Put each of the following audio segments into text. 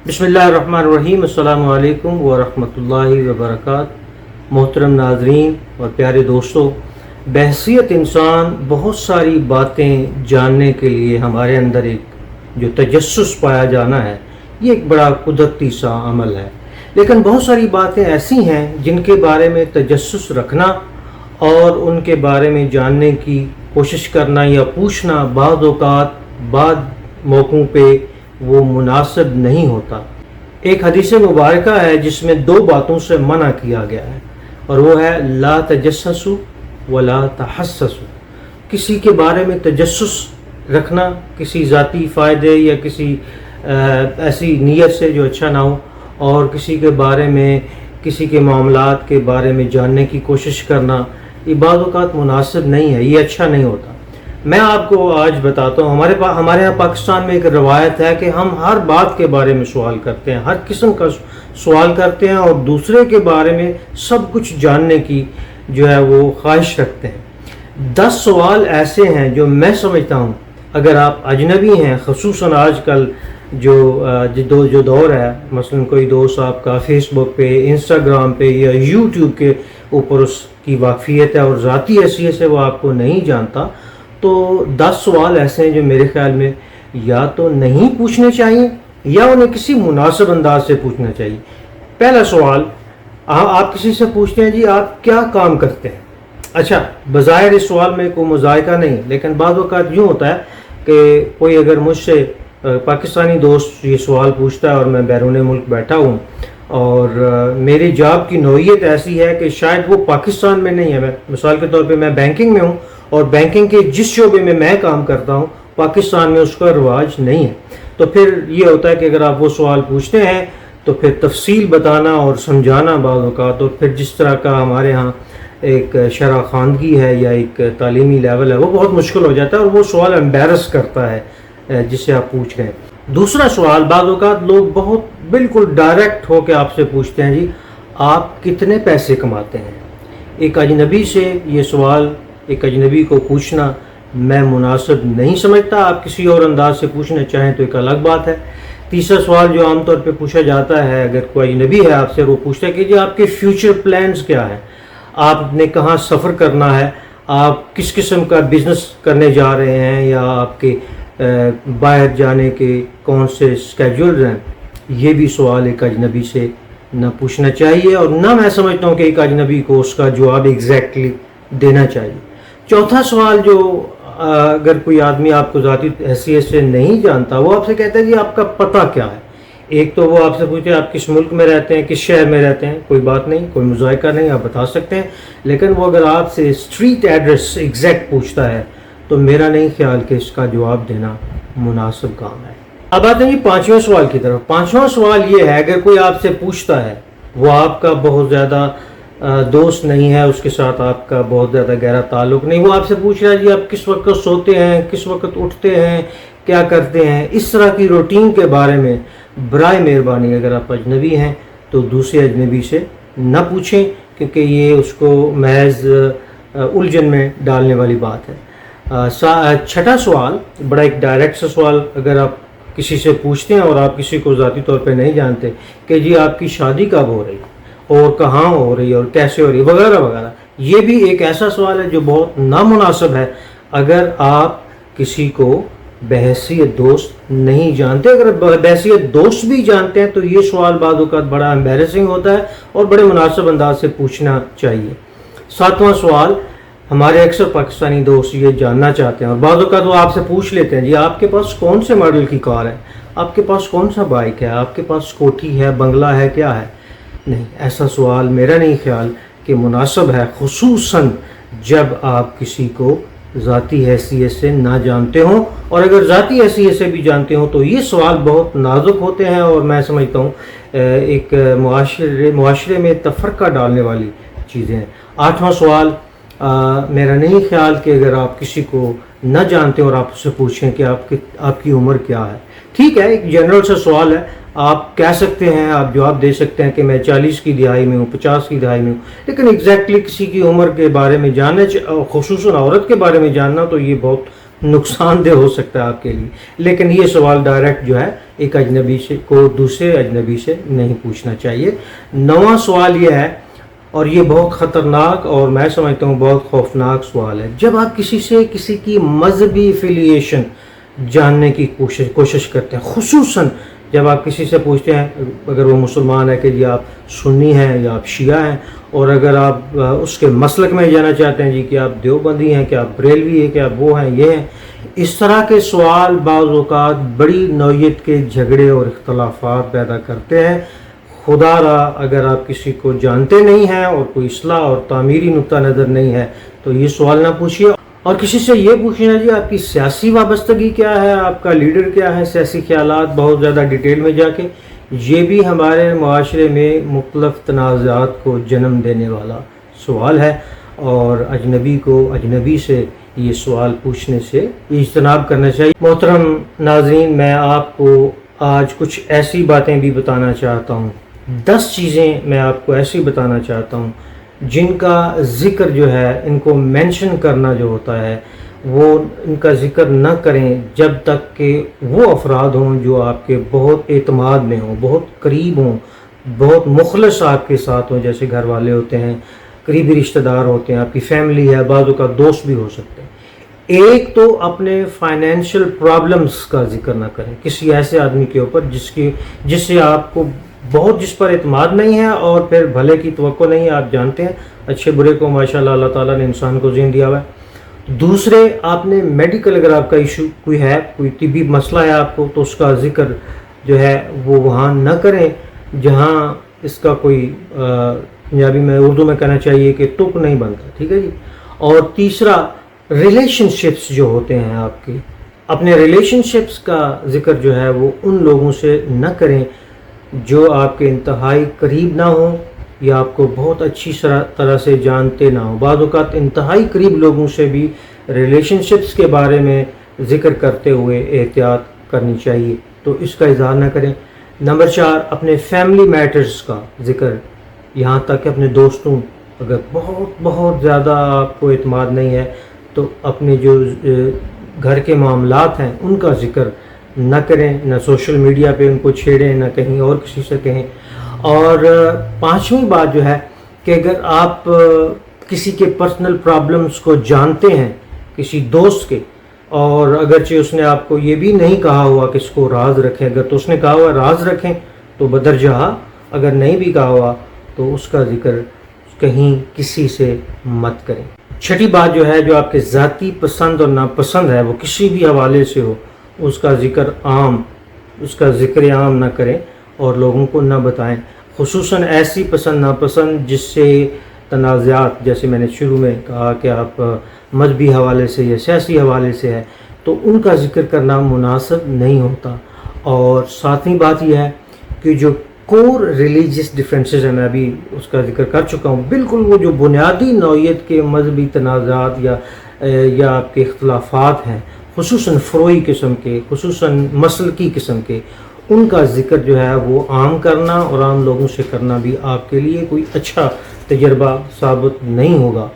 بسم اللہ الرحمن الرحیم۔ السلام علیکم ورحمۃ اللہ وبرکاتہ۔ محترم ناظرین اور پیارے دوستو، بحیثیت انسان بہت ساری باتیں جاننے کے لیے ہمارے اندر ایک جو تجسس پایا جانا ہے، یہ ایک بڑا قدرتی سا عمل ہے، لیکن بہت ساری باتیں ایسی ہیں جن کے بارے میں تجسس رکھنا اور ان کے بارے میں جاننے کی کوشش کرنا یا پوچھنا بعض اوقات بعض موقعوں پہ وہ مناسب نہیں ہوتا۔ ایک حدیث مبارکہ ہے جس میں دو باتوں سے منع کیا گیا ہے، اور وہ ہے لا تجسسوا ولا تحسسوا۔ کسی کے بارے میں تجسس رکھنا کسی ذاتی فائدے یا کسی ایسی نیت سے جو اچھا نہ ہو، اور کسی کے بارے میں کسی کے معاملات کے بارے میں جاننے کی کوشش کرنا، یہ بعض اوقات مناسب نہیں ہے، یہ اچھا نہیں ہوتا۔ میں آپ کو آج بتاتا ہوں، ہمارے یہاں پاکستان میں ایک روایت ہے کہ ہم ہر بات کے بارے میں سوال کرتے ہیں، ہر قسم کا سوال کرتے ہیں، اور دوسرے کے بارے میں سب کچھ جاننے کی جو ہے وہ خواہش رکھتے ہیں۔ 10 سوال ایسے ہیں جو میں سمجھتا ہوں اگر آپ اجنبی ہیں، خصوصاً آج کل جو دور ہے، مثلا کوئی دوست آپ کا فیس بک پہ، انسٹاگرام پہ یا یوٹیوب کے اوپر اس کی واقفیت ہے اور ذاتی حیثیت سے وہ آپ کو نہیں جانتا، تو 10 سوال ایسے ہیں جو میرے خیال میں یا تو نہیں پوچھنے چاہیے یا انہیں کسی مناسب انداز سے پوچھنا چاہیے۔ پہلا سوال، آپ کسی سے پوچھتے ہیں جی آپ کیا کام کرتے ہیں؟ اچھا، بظاہر اس سوال میں کوئی مذائقہ نہیں، لیکن بعض اوقات یوں ہوتا ہے کہ کوئی اگر مجھ سے پاکستانی دوست یہ سوال پوچھتا ہے اور میں بیرون ملک بیٹھا ہوں اور میری جاب کی نوعیت ایسی ہے کہ شاید وہ پاکستان میں نہیں ہے، مثال کے طور پہ میں بینکنگ میں ہوں اور بینکنگ کے جس شعبے میں میں کام کرتا ہوں پاکستان میں اس کا رواج نہیں ہے، تو پھر یہ ہوتا ہے کہ اگر آپ وہ سوال پوچھتے ہیں تو پھر تفصیل بتانا اور سمجھانا بعض اوقات، اور پھر جس طرح کا ہمارے ہاں ایک شرح خواندگی ہے یا ایک تعلیمی لیول ہے، وہ بہت مشکل ہو جاتا ہے اور وہ سوال امبیرس کرتا ہے جس سے آپ پوچھ رہے ہیں۔ دوسرا سوال، بعض اوقات لوگ بہت بالکل ڈائریکٹ ہو کے آپ سے پوچھتے ہیں جی آپ کتنے پیسے کماتے ہیں؟ ایک اجنبی سے یہ سوال، ایک اجنبی کو پوچھنا میں مناسب نہیں سمجھتا۔ آپ کسی اور انداز سے پوچھنا چاہیں تو ایک الگ بات ہے۔ تیسرا سوال جو عام طور پہ پوچھا جاتا ہے، اگر کوئی اجنبی ہے آپ سے، وہ پوچھتا ہے کہ جی آپ کے فیوچر پلانز کیا ہیں، آپ نے کہاں سفر کرنا ہے، آپ کس قسم کا بزنس کرنے جا رہے ہیں، یا آپ کے باہر جانے کے کون سے اسکیجولز ہیں۔ یہ بھی سوال ایک اجنبی سے نہ پوچھنا چاہیے، اور نہ میں سمجھتا ہوں کہ ایک اجنبی کو اس کا جواب ایگزیکٹلی دینا چاہیے۔ چوتھا سوال، جو اگر کوئی آدمی آپ کو ذاتی حیثیت سے نہیں جانتا، وہ آپ سے کہتا ہے جی آپ کا پتہ کیا ہے۔ ایک تو وہ آپ سے پوچھتے ہیں آپ کس ملک میں رہتے ہیں، کس شہر میں رہتے ہیں، کوئی بات نہیں، کوئی مذائقہ نہیں، آپ بتا سکتے ہیں، لیکن وہ اگر آپ سے اسٹریٹ ایڈریس ایگزیکٹ پوچھتا ہے تو میرا نہیں خیال کہ اس کا جواب دینا مناسب کام ہے۔ اب آتے ہیں جی 5ویں سوال کی طرف۔ 5واں سوال یہ ہے، اگر کوئی آپ سے پوچھتا ہے، وہ آپ کا بہت زیادہ دوست نہیں ہے، اس کے ساتھ آپ کا بہت زیادہ گہرا تعلق نہیں، وہ آپ سے پوچھ رہا ہے جی آپ کس وقت سوتے ہیں، کس وقت اٹھتے ہیں، کیا کرتے ہیں، اس طرح کی روٹین کے بارے میں برائے مہربانی اگر آپ اجنبی ہیں تو دوسرے اجنبی سے نہ پوچھیں، کیونکہ یہ اس کو محض الجھن میں ڈالنے والی بات ہے۔ 6واں سوال، بڑا ایک ڈائریکٹ سا سوال، اگر آپ کسی سے پوچھتے ہیں اور آپ کسی کو ذاتی طور پہ نہیں جانتے کہ جی آپ کی شادی کب ہو رہی اور کہاں ہو رہی ہے اور کیسے ہو رہی ہے وغیرہ وغیرہ، یہ بھی ایک ایسا سوال ہے جو بہت نامناسب ہے اگر آپ کسی کو بحیثیت دوست نہیں جانتے۔ اگر بحیثیت دوست بھی جانتے ہیں تو یہ سوال بعض اوقات بڑا امبیرسنگ ہوتا ہے اور بڑے مناسب انداز سے پوچھنا چاہیے۔ 7واں سوال، ہمارے اکثر پاکستانی دوست یہ جاننا چاہتے ہیں اور بعض اوقات وہ آپ سے پوچھ لیتے ہیں جی آپ کے پاس کون سے ماڈل کی کار ہے، آپ کے پاس کون سا بائک ہے، آپ کے پاس کوٹھی ہے، بنگلہ ہے، کیا ہے؟ نہیں، ایسا سوال میرا نہیں خیال کہ مناسب ہے، خصوصاً جب آپ کسی کو ذاتی حیثیت سے نہ جانتے ہوں، اور اگر ذاتی حیثیت سے بھی جانتے ہوں تو یہ سوال بہت نازک ہوتے ہیں اور میں سمجھتا ہوں ایک معاشرے میں تفرقہ ڈالنے والی چیزیں ہیں۔ 8واں سوال، میرا نہیں خیال کہ اگر آپ کسی کو نہ جانتے اور آپ سے پوچھیں کہ آپ کی عمر کیا ہے، ٹھیک ہے، ایک جنرل سا سوال ہے، آپ کہہ سکتے ہیں، آپ جواب دے سکتے ہیں کہ میں 40 کی دہائی میں ہوں، 50 کی دہائی میں ہوں، لیکن ایگزیکٹلی کسی کی عمر کے بارے میں جاننا، خصوصاً عورت کے بارے میں جاننا، تو یہ بہت نقصان دہ ہو سکتا ہے آپ کے لیے، لیکن یہ سوال ڈائریکٹ جو ہے ایک اجنبی سے کو دوسرے اجنبی سے نہیں پوچھنا چاہیے۔ 9واں سوال یہ ہے، اور یہ بہت خطرناک اور میں سمجھتا ہوں بہت خوفناک سوال ہے، جب آپ کسی کی مذہبی افیلیشن جاننے کی کوشش کرتے ہیں، خصوصاً جب آپ کسی سے پوچھتے ہیں اگر وہ مسلمان ہے کہ جی آپ سنی ہیں یا آپ شیعہ ہیں، اور اگر آپ اس کے مسلک میں جانا چاہتے ہیں جی کہ آپ دیوبندی ہیں، کہ آپ بریلوی ہیں، کہ آپ وہ ہیں یہ ہیں، اس طرح کے سوال بعض اوقات بڑی نوعیت کے جھگڑے اور اختلافات پیدا کرتے ہیں۔ خدا را اگر آپ کسی کو جانتے نہیں ہیں اور کوئی اصلاح اور تعمیری نقطہ نظر نہیں ہے تو یہ سوال نہ پوچھیے، اور کسی سے یہ پوچھنا جی آپ کی سیاسی وابستگی کیا ہے، آپ کا لیڈر کیا ہے، سیاسی خیالات بہت زیادہ ڈیٹیل میں جا کے، یہ بھی ہمارے معاشرے میں مختلف تنازعات کو جنم دینے والا سوال ہے، اور اجنبی کو اجنبی سے یہ سوال پوچھنے سے اجتناب کرنا چاہیے۔ محترم ناظرین، میں آپ کو آج کچھ ایسی باتیں بھی بتانا چاہتا ہوں، 10 چیزیں میں آپ کو ایسی بتانا چاہتا ہوں جن کا ذکر جو ہے، ان کو مینشن کرنا جو ہوتا ہے وہ ان کا ذکر نہ کریں جب تک کہ وہ افراد ہوں جو آپ کے بہت اعتماد میں ہوں، بہت قریب ہوں، بہت مخلص آپ کے ساتھ ہوں، جیسے گھر والے ہوتے ہیں، قریبی رشتہ دار ہوتے ہیں، آپ کی فیملی ہے، بعضوں کا دوست بھی ہو سکتے ہیں۔ ایک تو اپنے فائنینشیل پرابلمز کا ذکر نہ کریں کسی ایسے آدمی کے اوپر جس سے آپ کو جس پر اعتماد نہیں ہے اور پھر بھلے کی توقع نہیں ہے۔ آپ جانتے ہیں اچھے برے کو ماشاءاللہ اللہ تعالیٰ نے انسان کو ذہن دیا ہوا ہے۔ دوسرے، آپ نے میڈیکل اگر آپ کا ایشو کوئی ہے، کوئی طبی مسئلہ ہے آپ کو، تو اس کا ذکر جو ہے وہ وہاں نہ کریں جہاں اس کا کوئی پنجابی میں اردو میں کہنا چاہیے کہ تک نہیں بنتا، ٹھیک ہے جی۔ اور تیسرا، ریلیشن شپس جو ہوتے ہیں آپ کے، اپنے ریلیشن شپس کا ذکر جو ہے وہ ان لوگوں سے نہ کریں جو آپ کے انتہائی قریب نہ ہوں یا آپ کو بہت اچھی طرح سے جانتے نہ ہوں۔ بعض اوقات انتہائی قریب لوگوں سے بھی ریلیشن شپس کے بارے میں ذکر کرتے ہوئے احتیاط کرنی چاہیے، تو اس کا اظہار نہ کریں۔ نمبر 4، اپنے فیملی میٹرز کا ذکر، یہاں تک کہ اپنے دوستوں، اگر بہت زیادہ آپ کو اعتماد نہیں ہے تو اپنے جو گھر کے معاملات ہیں ان کا ذکر نہ کریں، نہ سوشل میڈیا پہ ان کو چھیڑیں، نہ کہیں اور کسی سے کہیں۔ اور 5ویں بات جو ہے کہ اگر آپ کسی کے پرسنل پرابلمز کو جانتے ہیں، کسی دوست کے، اور اگرچہ اس نے آپ کو یہ بھی نہیں کہا ہوا کہ اس کو راز رکھیں، اگر تو اس نے کہا ہوا راز رکھیں تو بدرجہ، اگر نہیں بھی کہا ہوا تو اس کا ذکر کہیں کسی سے مت کریں۔ 6ٹھی بات جو ہے، جو آپ کے ذاتی پسند اور ناپسند ہے وہ کسی بھی حوالے سے ہو، اس کا ذکر عام نہ کریں اور لوگوں کو نہ بتائیں، خصوصاً ایسی پسند ناپسند جس سے تنازعات، جیسے میں نے شروع میں کہا کہ آپ مذہبی حوالے سے یا سیاسی حوالے سے ہے، تو ان کا ذکر کرنا مناسب نہیں ہوتا۔ اور 7ویں بات یہ ہے کہ جو کور ریلیجیس ڈیفرنسز ہیں، میں ابھی اس کا ذکر کر چکا ہوں، بالکل وہ جو بنیادی نوعیت کے مذہبی تنازعات یا آپ کے اختلافات ہیں، خصوصاً فروعی قسم کے، خصوصاً مسلکی قسم کے، ان کا ذکر جو ہے وہ عام کرنا اور عام لوگوں سے کرنا بھی آپ کے لیے کوئی اچھا تجربہ ثابت نہیں ہوگا۔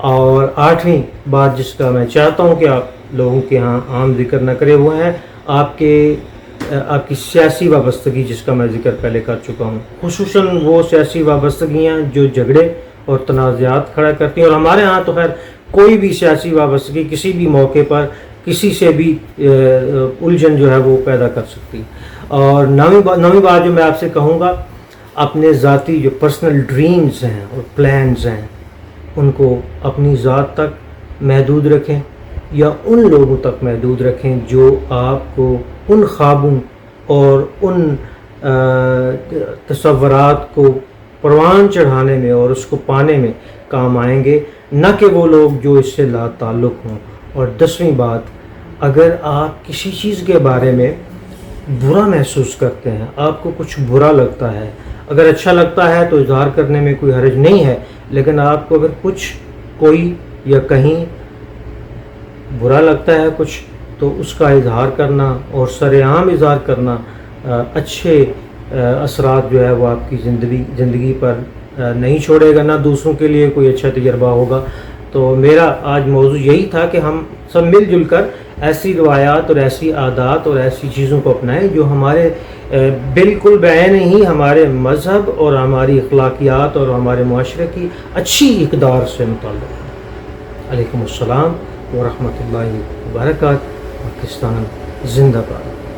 اور 8ویں بات جس کا میں چاہتا ہوں کہ آپ لوگوں کے ہاں عام ذکر نہ کریں، وہ ہے آپ کی سیاسی وابستگی، جس کا میں ذکر پہلے کر چکا ہوں، خصوصاً وہ سیاسی وابستگیاں جو جھگڑے اور تنازعات کھڑا کرتی ہیں۔ اور ہمارے ہاں تو خیر کوئی بھی سیاسی وابستگی کسی بھی موقع پر کسی سے بھی الجھن جو ہے وہ پیدا کر سکتی۔ اور 9ویں بات جو میں آپ سے کہوں گا، اپنے ذاتی جو پرسنل ڈریمز ہیں اور پلانز ہیں ان کو اپنی ذات تک محدود رکھیں یا ان لوگوں تک محدود رکھیں جو آپ کو ان خوابوں اور ان تصورات کو پروان چڑھانے میں اور اس کو پانے میں کام آئیں گے، نہ کہ وہ لوگ جو اس سے لا تعلق ہوں۔ اور 10ویں بات، اگر آپ کسی چیز کے بارے میں برا محسوس کرتے ہیں، آپ کو کچھ برا لگتا ہے، اگر اچھا لگتا ہے تو اظہار کرنے میں کوئی حرج نہیں ہے، لیکن آپ کو اگر کوئی یا کہیں برا لگتا ہے کچھ، تو اس کا اظہار کرنا اور سر عام اظہار کرنا اچھے اثرات جو ہے وہ آپ کی زندگی پر نہیں چھوڑے گا، نہ دوسروں کے لیے کوئی اچھا تجربہ ہوگا۔ تو میرا آج موضوع یہی تھا کہ ہم سب مل جل کر ایسی روایات اور ایسی عادات اور ایسی چیزوں کو اپنائیں جو ہمارے بالکل بعین ہی ہمارے مذہب اور ہماری اخلاقیات اور ہمارے معاشرے کی اچھی اقدار سے متعلق ہے۔ علیکم السلام ورحمۃ اللہ وبرکاتہ۔ پاکستان زندہ باد۔